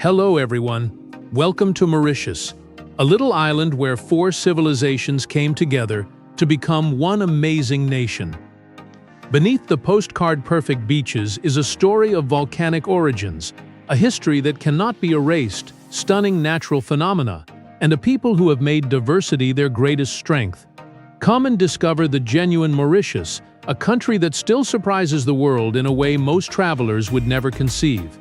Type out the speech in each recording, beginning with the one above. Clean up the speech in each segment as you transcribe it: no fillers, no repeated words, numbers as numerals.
Hello everyone, welcome to Mauritius, a little island where four civilizations came together to become one amazing nation. Beneath the postcard-perfect beaches is a story of volcanic origins, a history that cannot be erased, stunning natural phenomena, and a people who have made diversity their greatest strength. Come and discover the genuine Mauritius, a country that still surprises the world in a way most travelers would never conceive.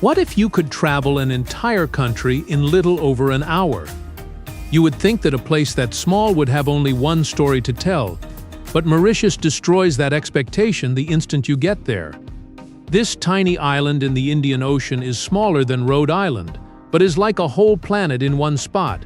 What if you could travel an entire country in little over an hour? You would think that a place that small would have only one story to tell, but Mauritius destroys that expectation the instant you get there. This tiny island in the Indian Ocean is smaller than Rhode Island, but is like a whole planet in one spot.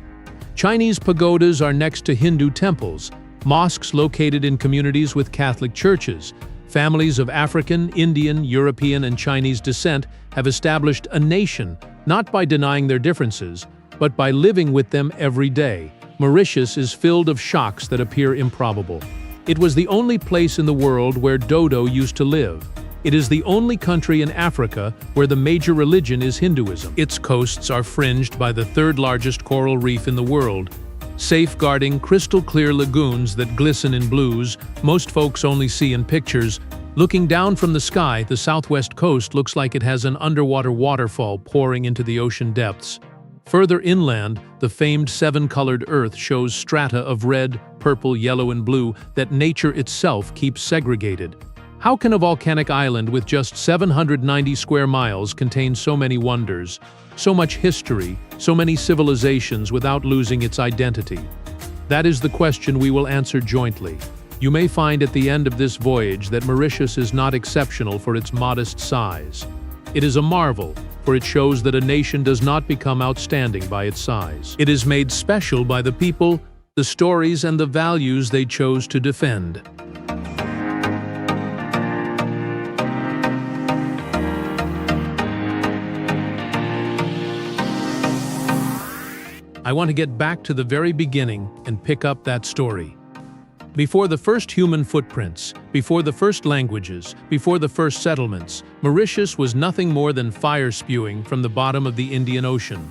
Chinese pagodas are next to Hindu temples, mosques located in communities with Catholic churches. Families of African, Indian, European, and Chinese descent have established a nation, not by denying their differences, but by living with them every day. Mauritius is filled of shocks that appear improbable. It was the only place in the world where Dodo used to live. It is the only country in Africa where the major religion is Hinduism. Its coasts are fringed by the third-largest coral reef in the world, safeguarding crystal-clear lagoons that glisten in blues most folks only see in pictures. Looking down from the sky, the southwest coast looks like it has an underwater waterfall pouring into the ocean depths. Further inland, the famed seven-colored earth shows strata of red, purple, yellow, and blue that nature itself keeps segregated. How can a volcanic island with just 790 square miles contain so many wonders, so much history, so many civilizations without losing its identity? That is the question we will answer jointly. You may find at the end of this voyage that Mauritius is not exceptional for its modest size. It is a marvel, for it shows that a nation does not become outstanding by its size. It is made special by the people, the stories, and the values they chose to defend. I want to get back to the very beginning and pick up that story. Before the first human footprints, before the first languages, before the first settlements, Mauritius was nothing more than fire spewing from the bottom of the Indian Ocean.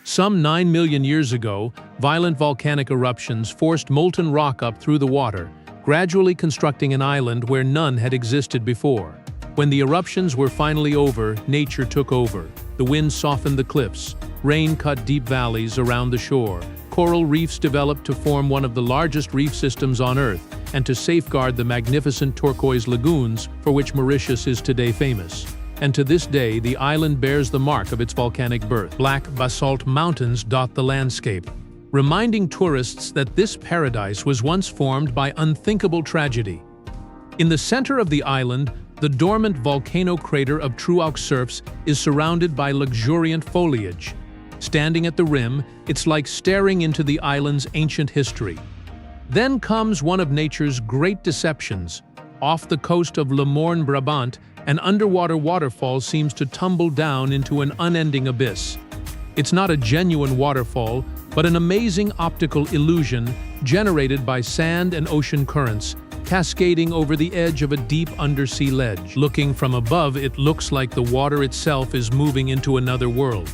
Some 9 million years ago, violent volcanic eruptions forced molten rock up through the water, gradually constructing an island where none had existed before. When the eruptions were finally over, nature took over. The wind softened the cliffs. Rain cut deep valleys around the shore. Coral reefs developed to form one of the largest reef systems on Earth and to safeguard the magnificent turquoise lagoons for which Mauritius is today famous. And to this day, the island bears the mark of its volcanic birth. Black basalt mountains dot the landscape, reminding tourists that this paradise was once formed by unthinkable tragedy. In the center of the island, the dormant volcano crater of Truox Surfs is surrounded by luxuriant foliage. Standing at the rim, it's like staring into the island's ancient history. Then comes one of nature's great deceptions. Off the coast of Le Morne, Brabant, an underwater waterfall seems to tumble down into an unending abyss. It's not a genuine waterfall, but an amazing optical illusion generated by sand and ocean currents, cascading over the edge of a deep undersea ledge. Looking from above, it looks like the water itself is moving into another world.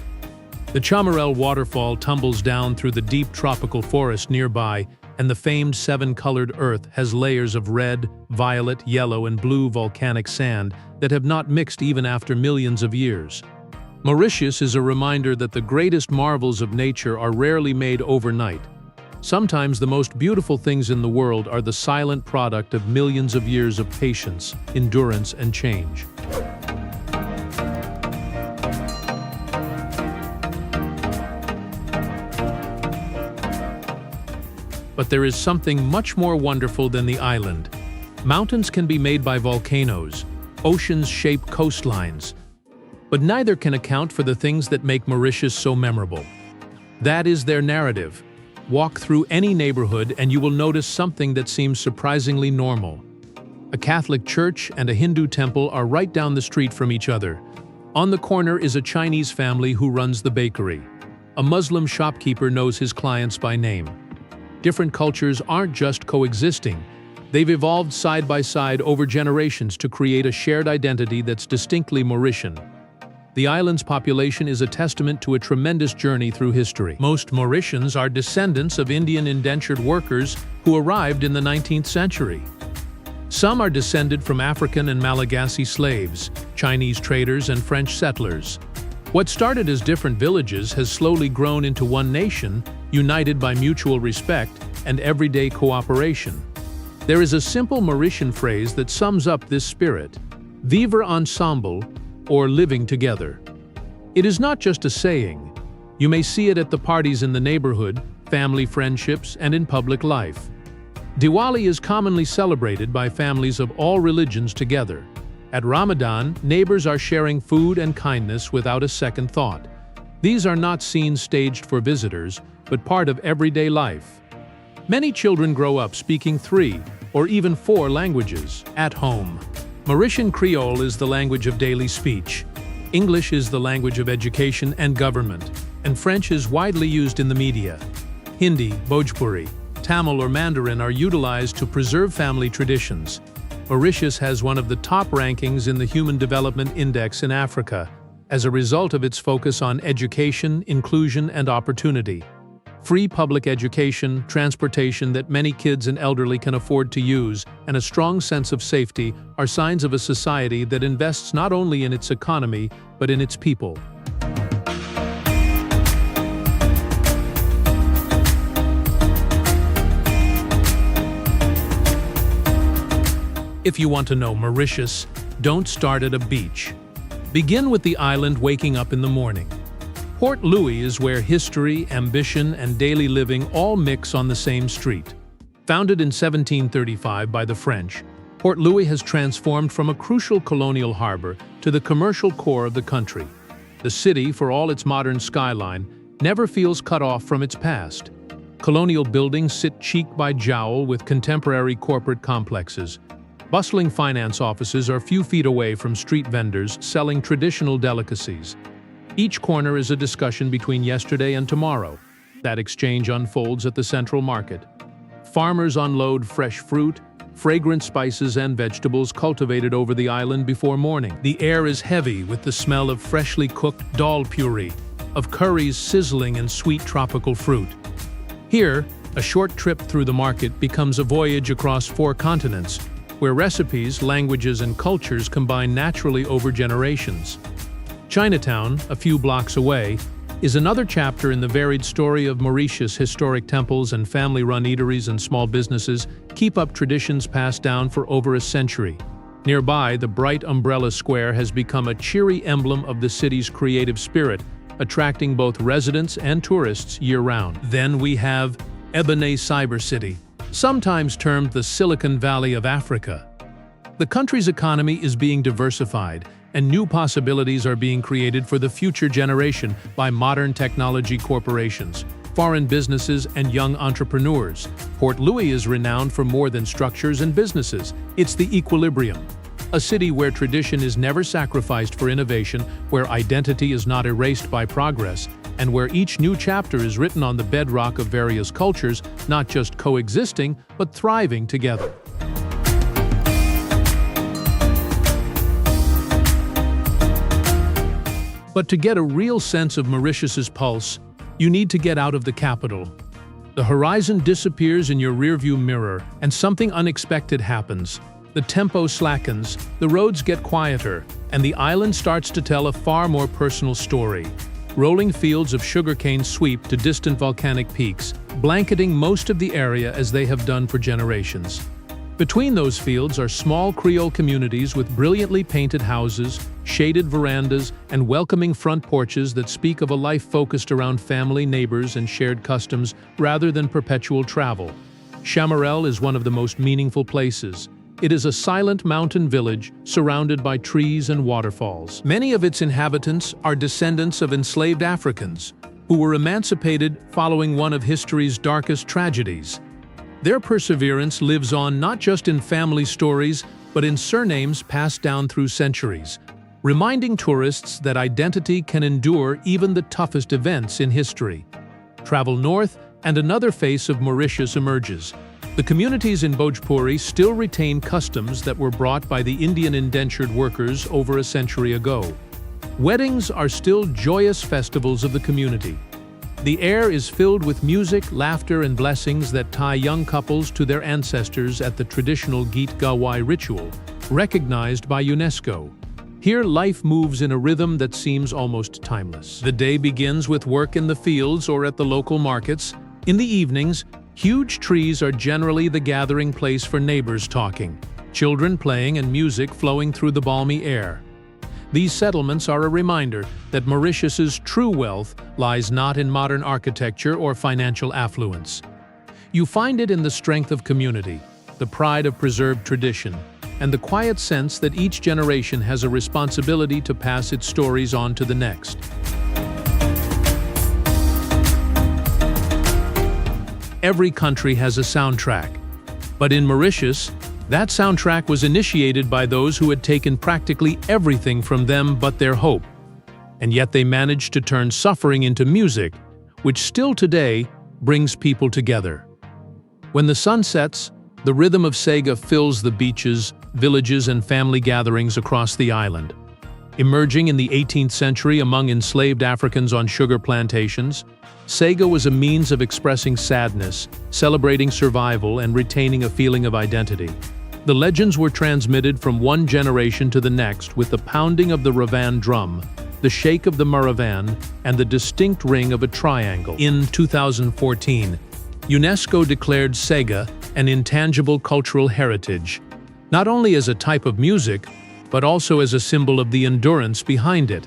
The Chamarel waterfall tumbles down through the deep tropical forest nearby, and the famed seven-colored earth has layers of red, violet, yellow, and blue volcanic sand that have not mixed even after millions of years. Mauritius is a reminder that the greatest marvels of nature are rarely made overnight. Sometimes the most beautiful things in the world are the silent product of millions of years of patience, endurance, and change. But there is something much more wonderful than the island. Mountains can be made by volcanoes, oceans shape coastlines, but neither can account for the things that make Mauritius so memorable. That is their narrative. Walk through any neighborhood and you will notice something that seems surprisingly normal. A Catholic church and a Hindu temple are right down the street from each other. On the corner is a Chinese family who runs the bakery. A Muslim shopkeeper knows his clients by name. Different cultures aren't just coexisting, They've evolved side by side over generations to create a shared identity that's distinctly Mauritian. The island's population is a testament to a tremendous journey through history. Most Mauritians are descendants of Indian indentured workers who arrived in the 19th century. Some are descended from African and Malagasy slaves, Chinese traders, and French settlers. What started as different villages has slowly grown into one nation, united by mutual respect and everyday cooperation. There is a simple Mauritian phrase that sums up this spirit: vivre ensemble, or living together. It is not just a saying. You may see it at the parties in the neighborhood, family friendships, and in public life. Diwali is commonly celebrated by families of all religions together. At Ramadan, neighbors are sharing food and kindness without a second thought. These are not scenes staged for visitors, but part of everyday life. Many children grow up speaking 3 or even 4 languages at home. Mauritian Creole is the language of daily speech. English is the language of education and government, and French is widely used in the media. Hindi, Bhojpuri, Tamil or Mandarin are utilized to preserve family traditions. Mauritius has one of the top rankings in the Human Development Index in Africa, as a result of its focus on education, inclusion, and opportunity. Free public education, transportation that many kids and elderly can afford to use, and a strong sense of safety are signs of a society that invests not only in its economy, but in its people. If you want to know Mauritius, don't start at a beach. Begin with the island waking up in the morning. Port Louis is where history, ambition, and daily living all mix on the same street. Founded in 1735 by the French, Port Louis has transformed from a crucial colonial harbor to the commercial core of the country. The city, for all its modern skyline, never feels cut off from its past. Colonial buildings sit cheek by jowl with contemporary corporate complexes. Bustling finance offices are a few feet away from street vendors selling traditional delicacies. Each corner is a discussion between yesterday and tomorrow. That exchange unfolds at the central market. Farmers unload fresh fruit, fragrant spices, and vegetables cultivated over the island before morning. The air is heavy with the smell of freshly cooked dal puree, of curries sizzling and sweet tropical fruit. Here, a short trip through the market becomes a voyage across 4 continents, where recipes, languages, and cultures combine naturally over generations. Chinatown, a few blocks away, is another chapter in the varied story of Mauritius. Historic temples and family-run eateries and small businesses keep up traditions passed down for over a century. Nearby, the bright umbrella square has become a cheery emblem of the city's creative spirit, attracting both residents and tourists year-round. Then we have Ebene Cyber City, sometimes termed the Silicon Valley of Africa. The country's economy is being diversified, and new possibilities are being created for the future generation by modern technology corporations, foreign businesses, and young entrepreneurs. Port Louis is renowned for more than structures and businesses. It's the equilibrium. A city where tradition is never sacrificed for innovation, where identity is not erased by progress, and where each new chapter is written on the bedrock of various cultures, not just coexisting, but thriving together. But to get a real sense of Mauritius's pulse, you need to get out of the capital. The horizon disappears in your rearview mirror, and something unexpected happens. The tempo slackens, the roads get quieter, and the island starts to tell a far more personal story. Rolling fields of sugarcane sweep to distant volcanic peaks, blanketing most of the area as they have done for generations. Between those fields are small Creole communities with brilliantly painted houses, shaded verandas, and welcoming front porches that speak of a life focused around family, neighbors, and shared customs rather than perpetual travel. Chamarel is one of the most meaningful places. It is a silent mountain village surrounded by trees and waterfalls. Many of its inhabitants are descendants of enslaved Africans who were emancipated following one of history's darkest tragedies. Their perseverance lives on not just in family stories, but in surnames passed down through centuries, reminding tourists that identity can endure even the toughest events in history. Travel north, and another face of Mauritius emerges. The communities in Bhojpuri still retain customs that were brought by the Indian indentured workers over a century ago. Weddings are still joyous festivals of the community. The air is filled with music, laughter, and blessings that tie young couples to their ancestors at the traditional Geet Gawai ritual, recognized by UNESCO. Here, life moves in a rhythm that seems almost timeless. The day begins with work in the fields or at the local markets. In the evenings, huge trees are generally the gathering place for neighbors talking, children playing and music flowing through the balmy air. These settlements are a reminder that Mauritius's true wealth lies not in modern architecture or financial affluence. You find it in the strength of community, the pride of preserved tradition, and the quiet sense that each generation has a responsibility to pass its stories on to the next. Every country has a soundtrack, but in Mauritius, that soundtrack was initiated by those who had taken practically everything from them but their hope. And yet they managed to turn suffering into music, which still today brings people together. When the sun sets, the rhythm of sega fills the beaches, villages, and family gatherings across the island. Emerging in the 18th century among enslaved Africans on sugar plantations, sega was a means of expressing sadness, celebrating survival, and retaining a feeling of identity. The legends were transmitted from one generation to the next with the pounding of the ravan drum, the shake of the maravan, and the distinct ring of a triangle. In 2014, UNESCO declared sega an intangible cultural heritage, not only as a type of music, but also as a symbol of the endurance behind it.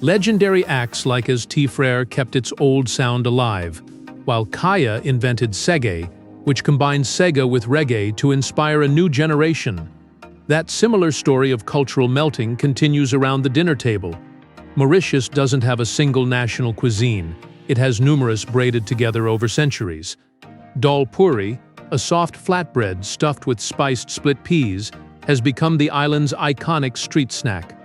Legendary acts like as T-Frere kept its old sound alive, while Kaya invented seggae, which combines sega with reggae to inspire a new generation. That similar story of cultural melting continues around the dinner table. Mauritius doesn't have a single national cuisine. It has numerous braided together over centuries. Dal puri, a soft flatbread stuffed with spiced split peas, has become the island's iconic street snack.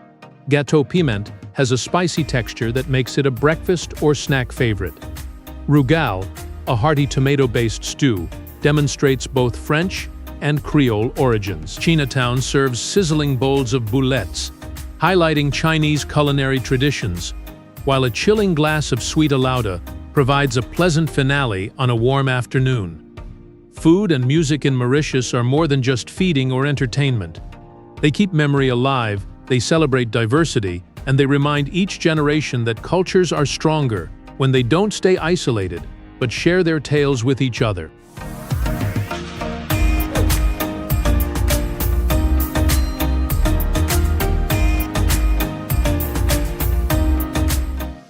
Gâteau piment has a spicy texture that makes it a breakfast or snack favorite. Rougal, a hearty tomato-based stew, demonstrates both French and Creole origins. Chinatown serves sizzling bowls of boulettes, highlighting Chinese culinary traditions, while a chilling glass of sweet alauda provides a pleasant finale on a warm afternoon. Food and music in Mauritius are more than just feeding or entertainment. They keep memory alive, they celebrate diversity, and they remind each generation that cultures are stronger when they don't stay isolated, but share their tales with each other.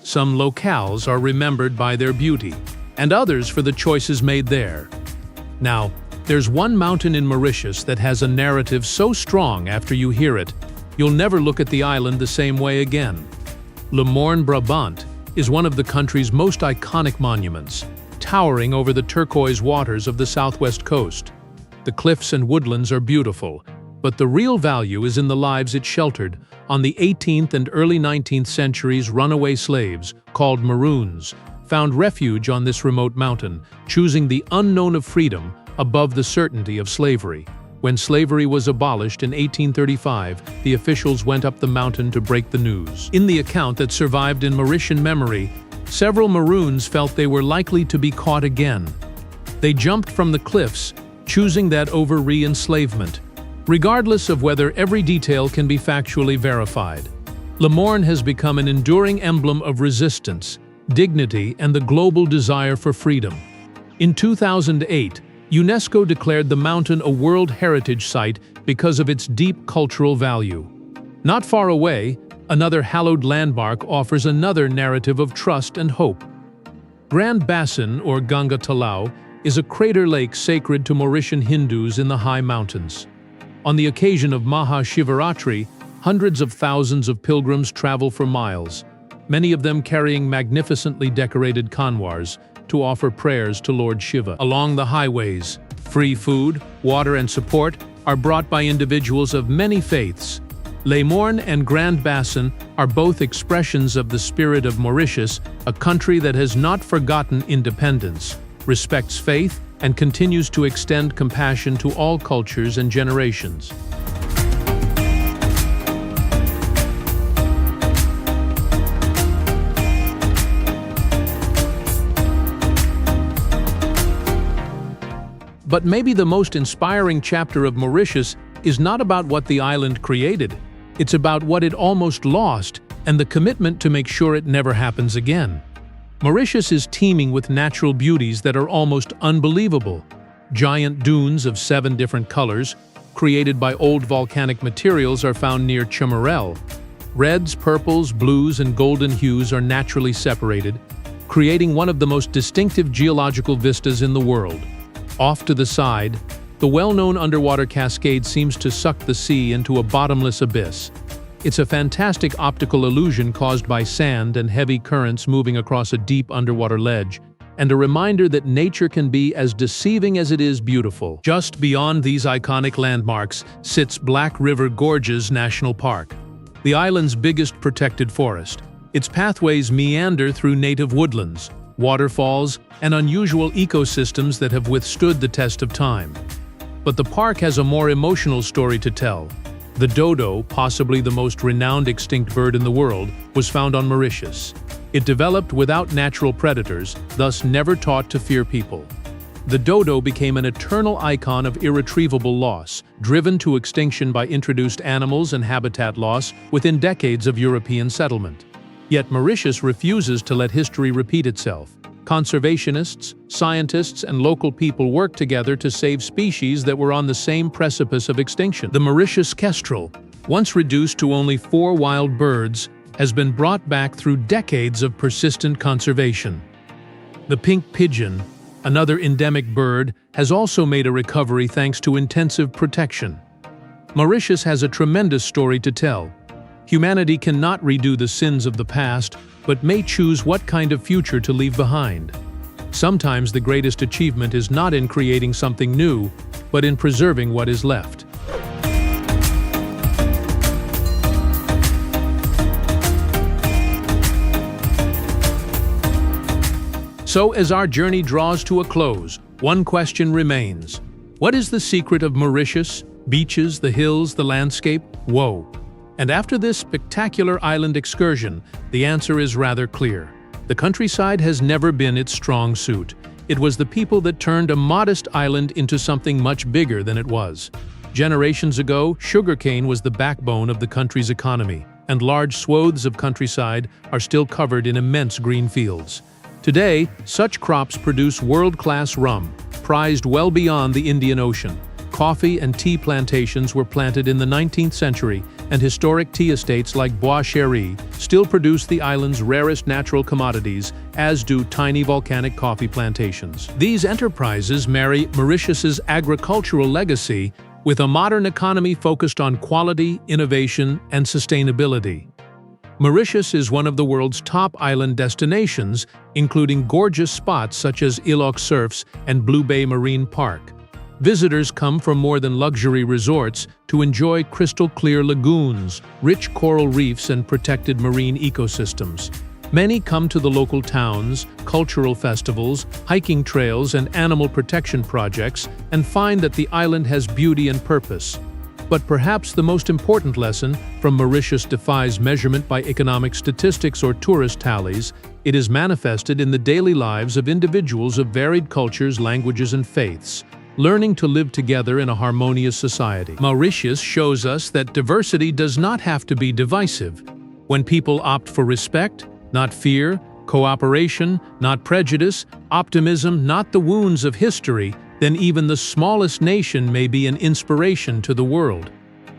Some locales are remembered by their beauty, and others for the choices made there. Now, there's one mountain in Mauritius that has a narrative so strong after you hear it, you'll never look at the island the same way again. Le Morne Brabant is one of the country's most iconic monuments, towering over the turquoise waters of the southwest coast. The cliffs and woodlands are beautiful, but the real value is in the lives it sheltered. On the 18th and early 19th centuries, runaway slaves, called Maroons, found refuge on this remote mountain, choosing the unknown of freedom above the certainty of slavery. When slavery was abolished in 1835, the officials went up the mountain to break the news. In the account that survived in Mauritian memory, several Maroons felt they were likely to be caught again. They jumped from the cliffs, choosing that over re-enslavement, regardless of whether every detail can be factually verified. Le Morne has become an enduring emblem of resistance, dignity, and the global desire for freedom. In 2008, UNESCO declared the mountain a World Heritage Site because of its deep cultural value. Not far away, another hallowed landmark offers another narrative of trust and hope. Grand Basin, or Ganga Talao, is a crater lake sacred to Mauritian Hindus in the high mountains. On the occasion of Maha Shivaratri, hundreds of thousands of pilgrims travel for miles, many of them carrying magnificently decorated kanwars to offer prayers to Lord Shiva. Along the highways, free food, water, and support are brought by individuals of many faiths. Le Morne and Grand Basin are both expressions of the spirit of Mauritius, a country that has not forgotten independence, respects faith, and continues to extend compassion to all cultures and generations. But maybe the most inspiring chapter of Mauritius is not about what the island created. It's about what it almost lost and the commitment to make sure it never happens again. Mauritius is teeming with natural beauties that are almost unbelievable. Giant dunes of 7 different colors, created by old volcanic materials, are found near Chamarel. Reds, purples, blues, and golden hues are naturally separated, creating one of the most distinctive geological vistas in the world. Off to the side, the well-known underwater cascade seems to suck the sea into a bottomless abyss. It's a fantastic optical illusion caused by sand and heavy currents moving across a deep underwater ledge, and a reminder that nature can be as deceiving as it is beautiful. Just beyond these iconic landmarks sits Black River Gorges National Park, the island's biggest protected forest. Its pathways meander through native woodlands, waterfalls, and unusual ecosystems that have withstood the test of time. But the park has a more emotional story to tell. The dodo, possibly the most renowned extinct bird in the world, was found on Mauritius. It developed without natural predators, thus never taught to fear people. The dodo became an eternal icon of irretrievable loss, driven to extinction by introduced animals and habitat loss within decades of European settlement. Yet Mauritius refuses to let history repeat itself. Conservationists, scientists, and local people work together to save species that were on the same precipice of extinction. The Mauritius kestrel, once reduced to only 4 wild birds, has been brought back through decades of persistent conservation. The pink pigeon, another endemic bird, has also made a recovery thanks to intensive protection. Mauritius has a tremendous story to tell. Humanity cannot redo the sins of the past, but may choose what kind of future to leave behind. Sometimes the greatest achievement is not in creating something new, but in preserving what is left. So, as our journey draws to a close, one question remains. What is the secret of Mauritius? Beaches, the hills, the landscape? Whoa! And after this spectacular island excursion, the answer is rather clear. The countryside has never been its strong suit. It was the people that turned a modest island into something much bigger than it was. Generations ago, sugarcane was the backbone of the country's economy, and large swathes of countryside are still covered in immense green fields. Today, such crops produce world-class rum, prized well beyond the Indian Ocean. Coffee and tea plantations were planted in the 19th century, and historic tea estates like Bois Chéri still produce the island's rarest natural commodities, as do tiny volcanic coffee plantations. These enterprises marry Mauritius's agricultural legacy with a modern economy focused on quality, innovation, and sustainability. Mauritius is one of the world's top island destinations, including gorgeous spots such as Île aux Cerfs and Blue Bay Marine Park. Visitors come from more than luxury resorts to enjoy crystal-clear lagoons, rich coral reefs, and protected marine ecosystems. Many come to the local towns, cultural festivals, hiking trails, and animal protection projects and find that the island has beauty and purpose. But perhaps the most important lesson from Mauritius defies measurement by economic statistics or tourist tallies. It is manifested in the daily lives of individuals of varied cultures, languages, and faiths, learning to live together in a harmonious society. Mauritius shows us that diversity does not have to be divisive. When people opt for respect, not fear, cooperation, not prejudice, optimism, not the wounds of history, then even the smallest nation may be an inspiration to the world.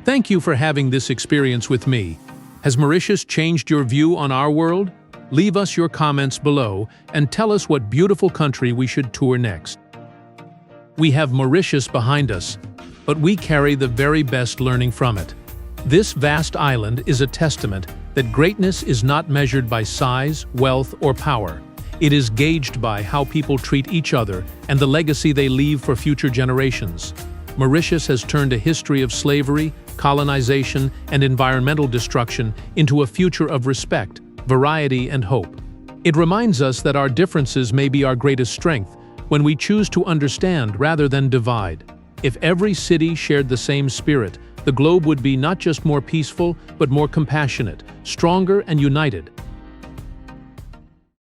Thank you for having this experience with me. Has Mauritius changed your view on our world? Leave us your comments below and tell us what beautiful country we should tour next. We have Mauritius behind us, but we carry the very best learning from it. This vast island is a testament that greatness is not measured by size, wealth, or power. It is gauged by how people treat each other and the legacy they leave for future generations. Mauritius has turned a history of slavery, colonization, and environmental destruction into a future of respect, variety, and hope. It reminds us that our differences may be our greatest strength, when we choose to understand rather than divide. If every city shared the same spirit, the globe would be not just more peaceful, but more compassionate, stronger and united.